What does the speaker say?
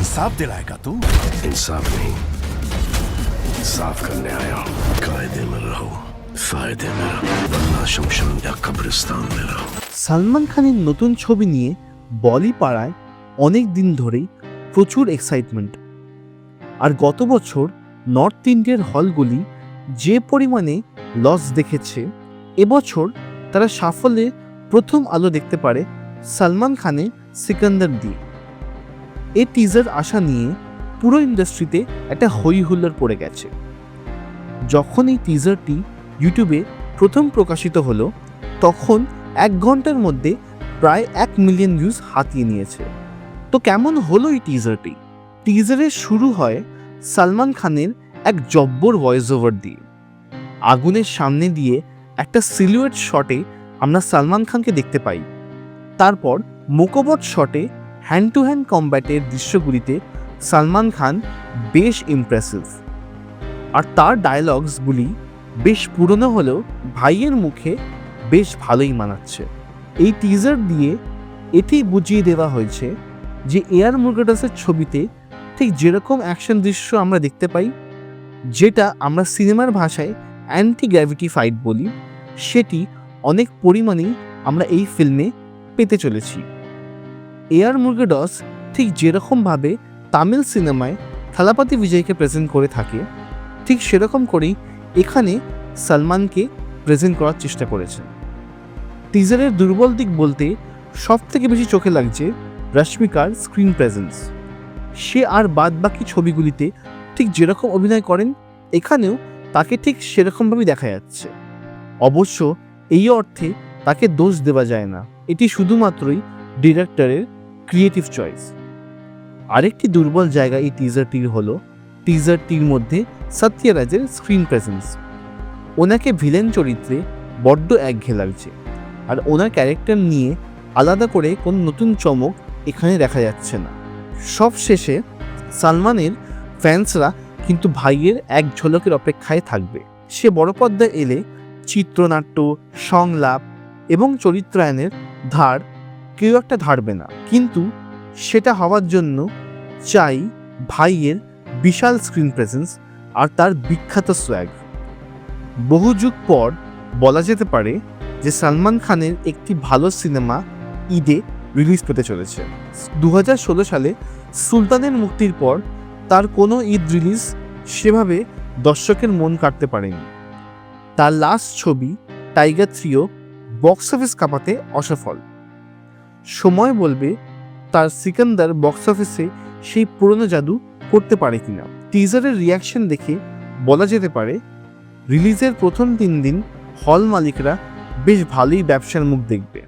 इंसाफ दिलाएगा तू? इंसाफ नहीं, साफ करने आया हूँ। कायदे में रहो, फायदे में रहो, वरना शमशान या कब्रिस्तान में रहो। সালমান খানের নতুন ছবি নিয়ে বলি পাড়ায় অনেক দিন ধরেই প্রচুর এক্সাইটমেন্ট। আর গত বছর নর্থ ইন্ডিয়ার হলগুলি যে পরিমাণে লস দেখেছে, এবছর তারা সাফল্যে প্রথম আলো দেখতে পারে সালমান খানের সিকান্দার দিয়ে। এই টিজার আসা নিয়ে পুরো ইন্ডাস্ট্রিতে একটা হই হুল্লোড় পড়ে গেছে। যখন এই টিজারটি ইউটিউবে প্রথম প্রকাশিত হলো, তখন 1 ঘন্টার মধ্যে প্রায় 1 মিলিয়ন ভিউজ হাতিয়ে নিয়েছে। তো কেমন হলো এই টিজারটি? টিজারের শুরু হয় সালমান খানের এক জব্বর ভয়েস ওভার দিয়ে। আগুনের সামনে দিয়ে একটা সিলুয়েট শটে আমরা সালমান খানকে দেখতে পাই। তারপর মোকবট শটে hand to hand কম্ব্যাটের দৃশ্যগুলিতে Salman Khan বেশ ইমপ্রেসিভ। আর তার ডায়লগসগুলি বেশ পুরনো হলেও ভাইয়ের মুখে বেশ ভালোই মানাচ্ছে। এই টিজার দিয়ে এটি বুঝিয়ে দেওয়া হয়েছে যে এআর মুরগাডাসের ছবিতে ঠিক যেরকম অ্যাকশন দৃশ্য আমরা দেখতে পাই, যেটা আমরা সিনেমার ভাষায় অ্যান্টি গ্র্যাভিটি ফাইট বলি, সেটি অনেক পরিমাণেই আমরা এই ফিল্মে পেতে চলেছি। এআর মুরগাডস ঠিক যেরকমভাবে তামিল সিনেমায় থালাপাতি বিজয়কে প্রেজেন্ট করে থাকে, ঠিক সেরকম করেই এখানে সালমানকে প্রেজেন্ট করার চেষ্টা করেছে। টিজারের দুর্বল দিক বলতে সব থেকে বেশি চোখে লাগছে রশ্মিকার স্ক্রিন প্রেজেন্স। সে আর বাদ বাকি ছবিগুলিতে ঠিক যেরকম অভিনয় করেন, এখানেও তাকে ঠিক সেরকমভাবেই দেখা যাচ্ছে। অবশ্য এই অর্থে তাকে দোষ দেওয়া যায় না, এটি শুধুমাত্রই ডিরেক্টরের ক্রিয়েটিভ চয়েস। আরেকটি দুর্বল জায়গা এই টিজারটির হলো টিজারটির মধ্যে সত্যরাজের স্ক্রিন প্রেজেন্স। ওনাকে ভিলেন চরিত্রে বড্ড একঘেয়ে লাগছে, আর ওনার ক্যারেক্টার নিয়ে আলাদা করে কোনো নতুন চমক এখানে দেখা যাচ্ছে না। সব শেষে সালমানের ফ্যান্সরা কিন্তু ভাইয়ের এক ঝলকের অপেক্ষায় থাকবে। সে বড় পর্দায় এলে চিত্রনাট্য, সংলাপ এবং চরিত্রায়নের ধার কেউ একটা ধারবে না, কিন্তু সেটা হওয়ার জন্য চাই ভাইয়ের বিশাল স্ক্রিন প্রেজেন্স আর তার বিখ্যাত সোয়াগ। বহু যুগ পর বলা যেতে পারে যে সালমান খানের একটি ভালো সিনেমা ঈদে রিলিজ পেতে চলেছে। 2016 সালে সুলতানের মুক্তির পর তার কোনো ঈদ রিলিজ সেভাবে দর্শকের মন কাটতে পারেনি। তার লাস্ট ছবি টাইগার 3ও বক্স অফিস কাঁপাতে অসফল। সময় বলবে তার সিকান্দার বক্স অফিসে সেই পুরনো জাদু করতে পারে কিনা। টিজারের রিয়াকশন দেখে বলা যেতে পারে রিলিজের প্রথম 3 দিন হল মালিকরা বেশ ভালোই ব্যবসার মুখ দেখবে।